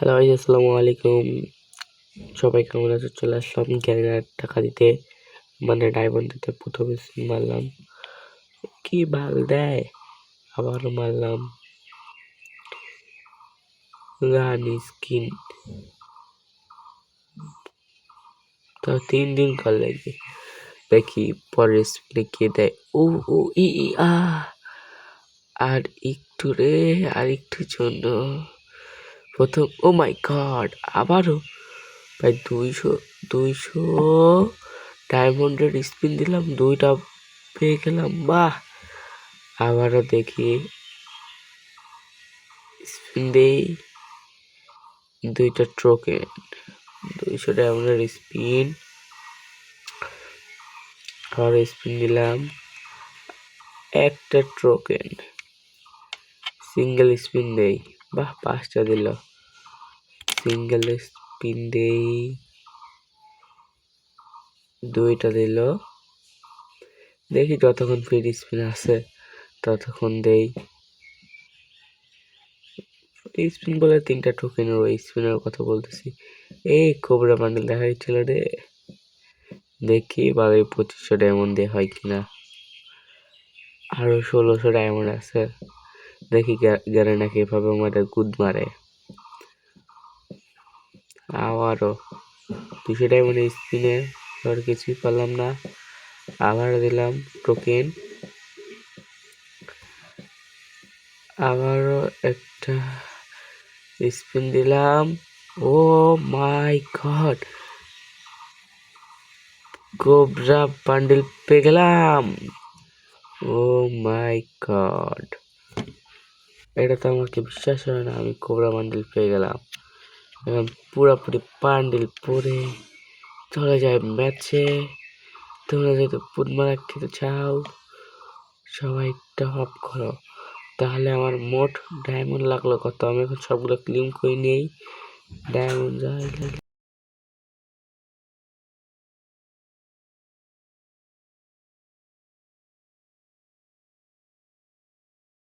Hello ভাই, আসসালামু আলাইকুম। সবাই কেমন আছে? চলে আসলাম ক্যারিয়ার টাকা দিতে, মানে ডায়মন্ড দিতে। প্রথমে স্পিন মারলাম, কি ভাল দেয়, আবারও মারলাম রানি স্কিন। তো 3 দিন কল লাগবে, দেখি পরের স্পিনে কে দেয়। ও ও ই ই আ আর একটু রে, আর একটু জন্য প্রথম। ও মাই গড, আবারও ভাই 200 ডায়মন্ডের স্পিন দিলাম, 2টা পেয়ে গেলাম। বাহ! আবারও দেখি, স্পিন দেই, 2টা টোকেন, 200 ডায়মন্ডের স্পিন। আবার স্পিন দিলাম, একটা টোকেন, সিঙ্গেল স্পিন দেই। বাহ, 5টা দিল। সিঙ্গেল স্পিন দেই, 2টা দিল। দেখি যতক্ষণ ফ্রি স্পিন আছে ততক্ষণ দেই। স্পিন বলে 3টা টোকেনের ওই স্পিনের কথা বলতেছি। এই কোবরা বান্ডেল দেখা যাচ্ছিল রে, দেখি এবার 2500 ডায়মন্ড দিয়ে হয় কিনা। আরো 1600 ডায়মন্ড আছে, দেখি গেলে নাকি এভাবে আমাদের গুদ মারে। আবারও 200 ডায়মন্ড স্পিনে, আর কিছুই পেলাম না। আবার দিলাম টোকেন, আবারও একটা স্পিন দিলাম। ও মাই গড, কোবরা বান্ডেল পেয়ে গেলাম। ও মাই গড, এটা তো আমাকে বিশ্বাস হয় না, আমি কোবরা বান্ডেল পেয়ে গেলাম। এখন পুরোপুরি বান্ডেল পরে চলে যায় ম্যাচে। তোমরা যদি ফুটবল খেতে চাও সবাই টপ করো। তাহলে আমার মোট ডায়মন্ড লাগলো কত, আমি এখন সবগুলো ক্লেম করে নেই। ডায়মন্ড